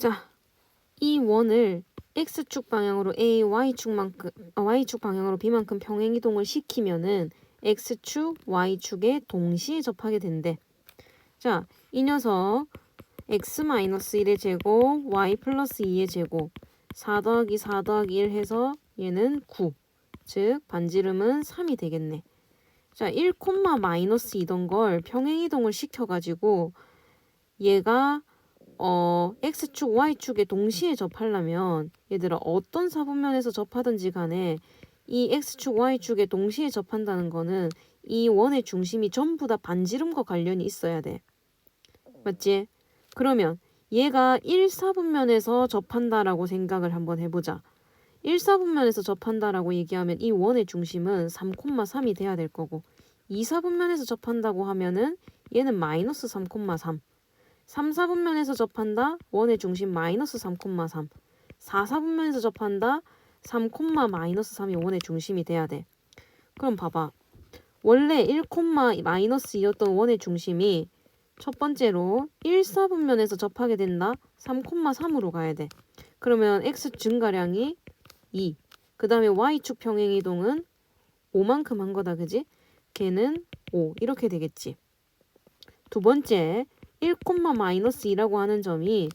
자, 이 원을 x축 방향으로 a, y축 방향으로 b만큼 평행이동을 시키면은 x축, y축에 동시에 접하게 된대. 자, 이 녀석 x-1의 제곱, y 플러스 2의 제곱, 4 더하기 4 더하기 1 해서 얘는 9. 즉, 반지름은 3이 되겠네. 자, 1, 마이너스 2던 걸 평행이동을 시켜가지고 얘가 x축, y축에 동시에 접하려면 얘들아 어떤 사분면에서 접하든지 간에 이 x축, y축에 동시에 접한다는 거는 이 원의 중심이 전부 다 반지름과 관련이 있어야 돼. 맞지? 그러면 얘가 1사분면에서 접한다라고 생각을 한번 해보자. 1사분면에서 접한다라고 얘기하면 이 원의 중심은 3,3이 돼야 될 거고 2사분면에서 접한다고 하면은 얘는 마이너스 3,3. 3사분면에서 접한다. 원의 중심 마이너스 3,3. 4사분면에서 접한다. 3, 마이너스 3이 원의 중심이 돼야 돼. 그럼 봐봐. 원래 1, 마이너스 2였던 원의 중심이 첫 번째로 1사분면에서 접하게 된다. 3,3으로 가야 돼. 그러면 x 증가량이 2. 그 다음에 y축 평행이동은 5만큼 한 거다. 그지? 걔는 5. 이렇게 되겠지. 두 번째 1, 마이너스 2라고 하는 점이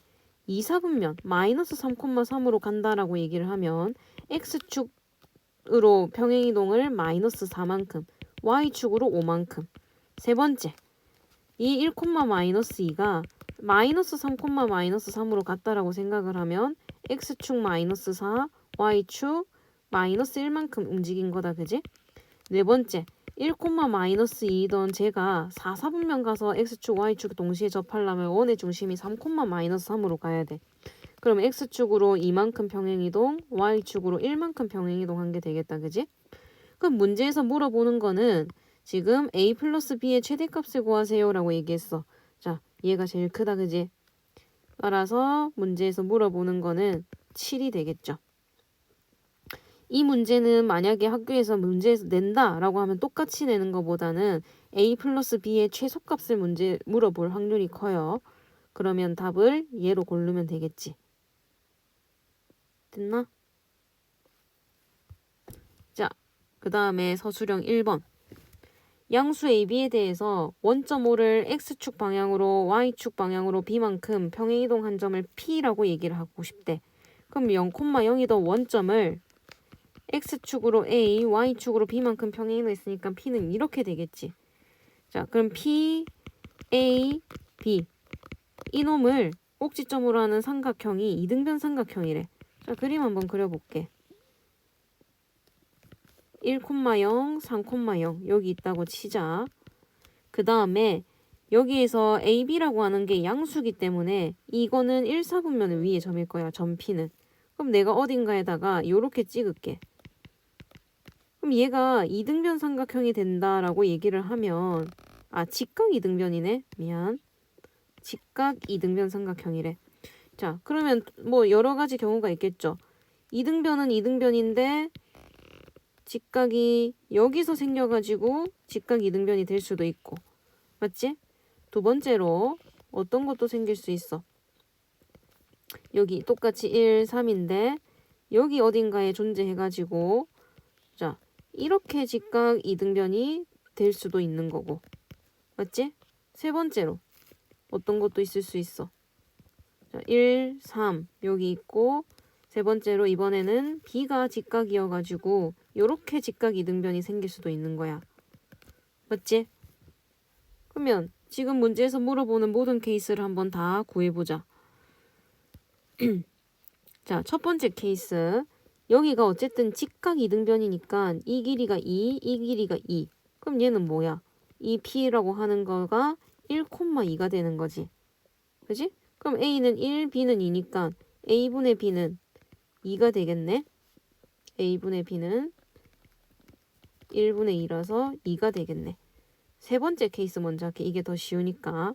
2사분면 마이너스 3,3으로 간다라고 얘기를 하면 x축으로 평행이동을 마이너스 4만큼, y축으로 5만큼. 세 번째, 이 1, 마이너스 2가 마이너스 3, 마이너스 3으로 갔다라고 생각을 하면 x축 마이너스 4, y축 마이너스 1만큼 움직인 거다. 그지? 네 번째, 1, 마이너스 2던 제가 4사분면 가서 x축, y축 동시에 접하려면 원의 중심이 3, 마이너스 3으로 가야 돼. 그럼 x축으로 2만큼 평행이동, y축으로 1만큼 평행이동 한 게 되겠다. 그지? 그럼 문제에서 물어보는 거는 지금 a 플러스 b의 최대값을 구하세요 라고 얘기했어. 자, 얘가 제일 크다. 그지? 따라서 문제에서 물어보는 거는 7이 되겠죠. 이 문제는 만약에 학교에서 문제에서 낸다라고 하면 똑같이 내는 것보다는 a 플러스 b의 최소값을 물어볼 확률이 커요. 그러면 답을 얘로 고르면 되겠지. 됐나? 자, 그 다음에 서술형 1번. 양수 AB에 대해서 원점 O를 X축 방향으로 Y축 방향으로 B만큼 평행이동한 점을 P라고 얘기를 하고 싶대. 그럼 0,0이던 원점을 X축으로 A, Y축으로 B만큼 평행이동했으니까 P는 이렇게 되겠지. 자, 그럼 P, A, B 이놈을 꼭지점으로 하는 삼각형이 이등변 삼각형이래. 자, 그림 한번 그려볼게. 1,0, 3,0 여기 있다고 치자. 그 다음에 여기에서 AB라고 하는 게 양수기 때문에 이거는 1사분면 위에 점일 거야. 점 P는. 그럼 내가 어딘가에다가 요렇게 찍을게. 그럼 얘가 이등변 삼각형이 된다라고 얘기를 하면 직각 이등변이네. 미안. 직각 이등변 삼각형이래. 자, 그러면 뭐 여러 가지 경우가 있겠죠. 이등변은 이등변인데 직각이 여기서 생겨가지고 직각 이등변이 될 수도 있고. 맞지? 두 번째로 어떤 것도 생길 수 있어. 여기 똑같이 1, 3인데 여기 어딘가에 존재해가지고 자, 이렇게 직각 이등변이 될 수도 있는 거고. 맞지? 세 번째로 어떤 것도 있을 수 있어. 자, 1, 3 여기 있고 세 번째로 이번에는 B가 직각이어가지고 요렇게 직각 이등변이 생길 수도 있는 거야. 맞지? 그러면 지금 문제에서 물어보는 모든 케이스를 한번 다 구해보자. 자, 첫 번째 케이스. 여기가 어쨌든 직각 이등변이니까 이 길이가 2, 이 길이가 2. 그럼 얘는 뭐야? 이 P라고 하는 거가 1,2가 되는 거지. 그지? 그럼 A는 1, B는 2니까 A분의 B는 2가 되겠네. A분의 B는 1분의 2라서 2가 되겠네. 세 번째 케이스 먼저 할게. 이게 더 쉬우니까.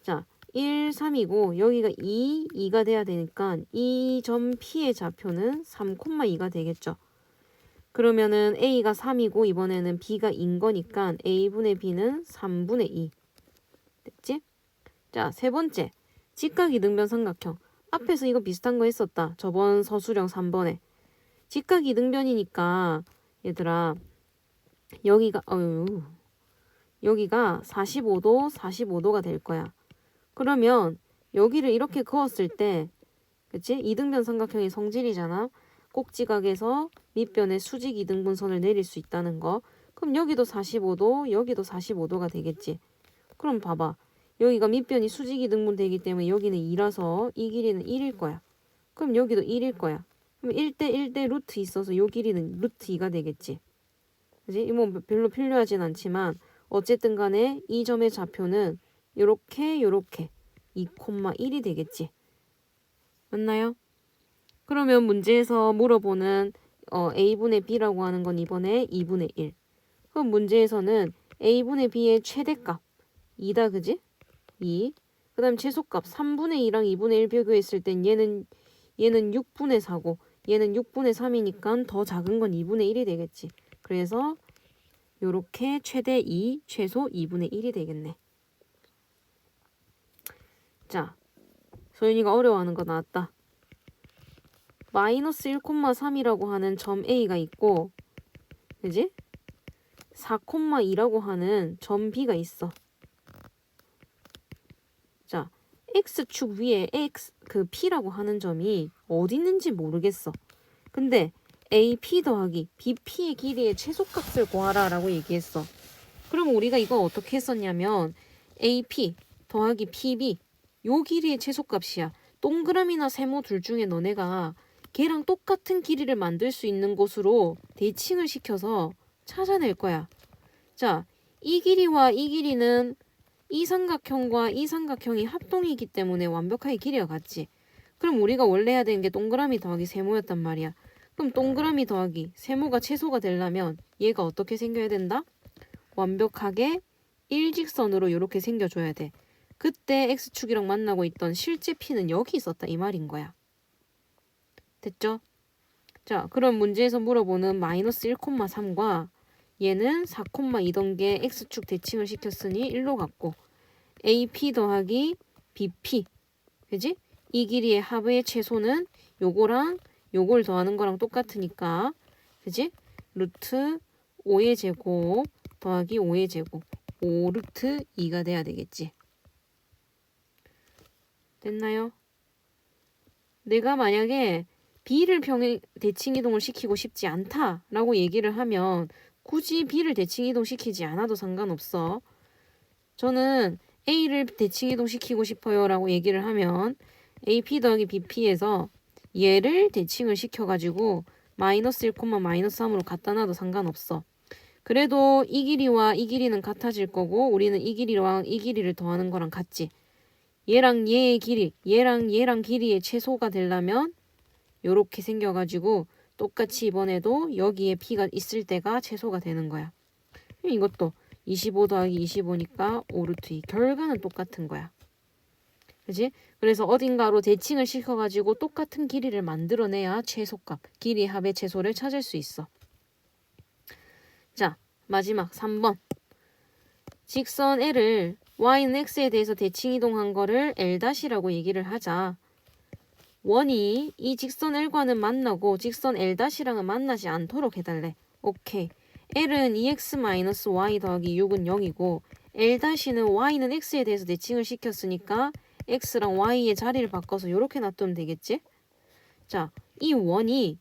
자, 1, 3이고 여기가 2, 2가 돼야 되니까 이 점 P의 좌표는 3,2가 되겠죠. 그러면은 A가 3이고 이번에는 B가 2인 거니까 A분의 B는 3분의 2. 됐지? 자, 세 번째. 직각 이등변 삼각형. 앞에서 이거 비슷한 거 했었다. 저번 서술형 3번에. 직각 이등변이니까 얘들아 여기가 여기가 45도, 45도가 될 거야. 그러면 여기를 이렇게 그었을 때 그치? 이등변 삼각형이 성질이잖아. 꼭지각에서 밑변에 수직 이등분선을 내릴 수 있다는 거. 그럼 여기도 45도, 여기도 45도가 되겠지. 그럼 봐봐. 여기가 밑변이 수직 이등분 되기 때문에 여기는 2라서 이 길이는 1일 거야. 그럼 여기도 1일 거야. 그럼 1대 1대 루트 있어서 요 길이는 루트 2가 되겠지. 그지? 뭐 별로 필요하진 않지만 어쨌든 간에 이 점의 좌표는 요렇게 2,1이 되겠지. 맞나요? 그러면 문제에서 물어보는 a분의 b라고 하는 건 이번에 2분의 1. 그럼 문제에서는 a분의 b의 최대값 2다 그지? 2. 그 다음 최소값 3분의 2랑 2분의 1 비교했을 땐 얘는 6분의 4고 얘는 6분의 3이니까 더 작은 건 2분의 1이 되겠지. 그래서 요렇게 최대 2, 최소 2분의 1이 되겠네. 자, 소윤이가 어려워하는 거 나왔다. 마이너스 1,3이라고 하는 점 A가 있고 그지? 4,2라고 하는 점 B가 있어. 자, X축 위에 그 P라고 하는 점이 어디 있는지 모르겠어. 근데 AP 더하기 BP의 길이의 최소값을 구하라 라고 얘기했어. 그럼 우리가 이거 어떻게 했었냐면 AP 더하기 PB 요 길이의 최소값이야. 동그라미나 세모 둘 중에 너네가 걔랑 똑같은 길이를 만들 수 있는 곳으로 대칭을 시켜서 찾아낼 거야. 자, 이 길이와 이 길이는 이 삼각형과 이 삼각형이 합동이기 때문에 완벽하게 길이가 같지. 그럼 우리가 원래 해야 되는 게 동그라미 더하기 세모였단 말이야. 그럼 동그라미 더하기 세모가 최소가 되려면 얘가 어떻게 생겨야 된다? 완벽하게 일직선으로 이렇게 생겨줘야 돼. 그때 X축이랑 만나고 있던 실제 P는 여기 있었다 이 말인 거야. 됐죠? 자, 그럼 문제에서 물어보는 마이너스 1,3과 얘는 4,2던 게 X축 대칭을 시켰으니 1로 갔고 AP 더하기 BP 그지? 이 길이의 합의 최소는 요거랑 요걸 더하는 거랑 똑같으니까 그지? 루트 5의 제곱 더하기 5의 제곱 5 루트 2가 돼야 되겠지. 됐나요? 내가 만약에 B를 평행 대칭 이동을 시키고 싶지 않다라고 얘기를 하면 굳이 B를 대칭 이동시키지 않아도 상관없어. 저는 A를 대칭 이동시키고 싶어요 라고 얘기를 하면 AP 더하기 BP에서 얘를 대칭을 시켜가지고 마이너스 1, 마이너스 3으로 갖다 놔도 상관없어. 그래도 이 길이와 이 길이는 같아질 거고 우리는 이 길이랑 이 길이를 더하는 거랑 같지. 얘랑 얘의 길이, 얘랑 길이의 최소가 되려면 요렇게 생겨가지고 똑같이 이번에도 여기에 P가 있을 때가 최소가 되는 거야. 이것도 25 더하기 25니까 5 루트 2. 결과는 똑같은 거야. 그지? 그래서 어딘가로 대칭을 시켜가지고 똑같은 길이를 만들어내야 최소값, 길이 합의 최소를 찾을 수 있어. 자, 마지막 3번. 직선 L을 Y는 X에 대해서 대칭 이동한 거를 L'라고 얘기를 하자. 원이 이 직선 L과는 만나고 직선 L'랑은 만나지 않도록 해달래. 오케이. L은 2x-y 더하기 6은 0이고 L'는 Y는 X에 대해서 대칭을 시켰으니까 X랑 Y의 자리를 바꿔서 이렇게 놔두면 되겠지? 자, 이 원이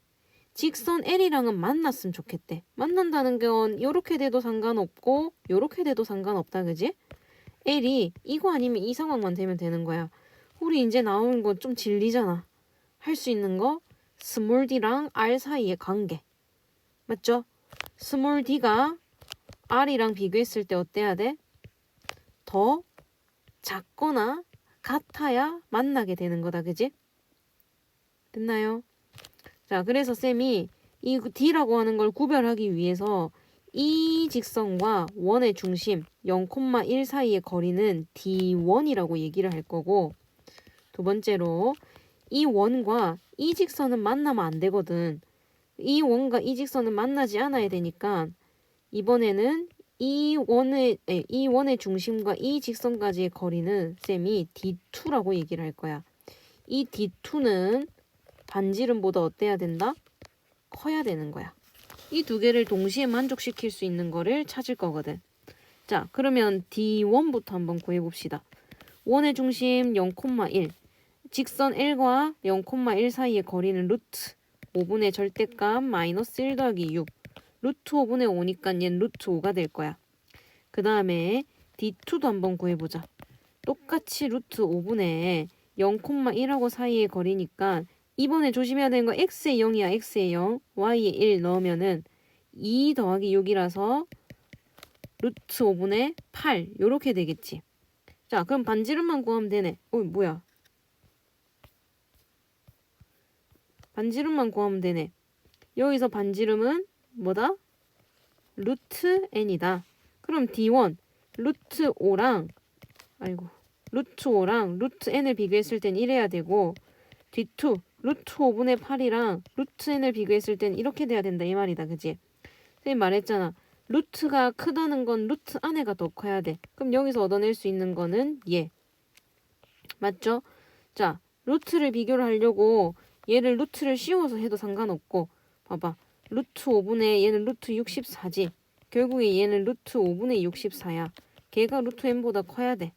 직선 L이랑은 만났으면 좋겠대. 만난다는 건 이렇게 돼도 상관없고 이렇게 돼도 상관없다. 그지? L이 이거 아니면 이 상황만 되면 되는 거야. 우리 이제 나오는 거 좀 질리잖아. 할 수 있는 거 스몰 d랑 r 사이의 관계. 맞죠? 스몰 d가 r이랑 비교했을 때 어때야 돼? 더 작거나 같아야 만나게 되는 거다. 그지? 됐나요? 자, 그래서 쌤이 이 d라고 하는 걸 구별하기 위해서 이 직선과 원의 중심 0,1 사이의 거리는 d1이라고 얘기를 할 거고 두 번째로 이 원과 이 직선은 만나면 안 되거든. 이 원과 이 직선은 만나지 않아야 되니까 이번에는 이 원의 중심과 이 직선까지의 거리는 쌤이 D2라고 얘기를 할 거야. 이 D2는 반지름보다 어때야 된다? 커야 되는 거야. 이 두 개를 동시에 만족시킬 수 있는 거를 찾을 거거든. 자, 그러면 D1부터 한번 구해봅시다. 원의 중심 0,1. 직선 L과 0,1 사이의 거리는 루트 5분의 절대값 마이너스 1 더하기 6. 루트 5분의 5니까 얘는 루트 5가 될 거야. 그 다음에 D2도 한번 구해보자. 똑같이 루트 5분의 0,1하고 사이의 거리니까 이번에 조심해야 되는 거 x의 0이야. x의 0, y의 1 넣으면은 2 더하기 6이라서 루트 5분의 8 요렇게 되겠지. 자, 그럼 반지름만 구하면 되네. 뭐야. 반지름만 구하면 되네. 여기서 반지름은 뭐다? 루트 n이다. 그럼 D1 루트 5랑 루트 n을 비교했을 땐 이래야 되고 D2 루트 5분의 8이랑 루트 n을 비교했을 땐 이렇게 돼야 된다 이 말이다. 그지? 선생님 말했잖아. 루트가 크다는 건 루트 안에가 더 커야 돼. 그럼 여기서 얻어낼 수 있는 거는 얘. 맞죠? 자, 루트를 비교를 하려고 얘를 루트를 씌워서 해도 상관없고 봐봐. 루트 5분의 얘는 루트 64지. 결국에 얘는 루트 5분의 64야. 걔가 루트 n보다 커야 돼.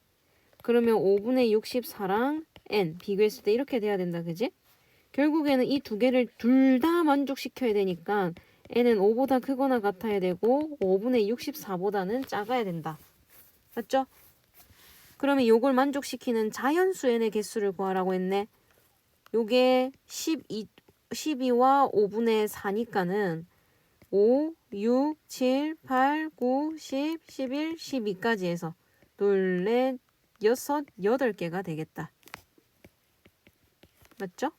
그러면 5분의 64랑 n 비교했을 때 이렇게 돼야 된다. 그지? 결국에는 이 두 개를 둘 다 만족시켜야 되니까 n은 5보다 크거나 같아야 되고 5분의 64보다는 작아야 된다. 맞죠? 그러면 요걸 만족시키는 자연수 n의 개수를 구하라고 했네. 요게 12와 5분의 4니까는 5, 6, 7, 8, 9, 10, 11, 12까지 해서 둘, 넷, 여섯, 8개가 되겠다. 맞죠?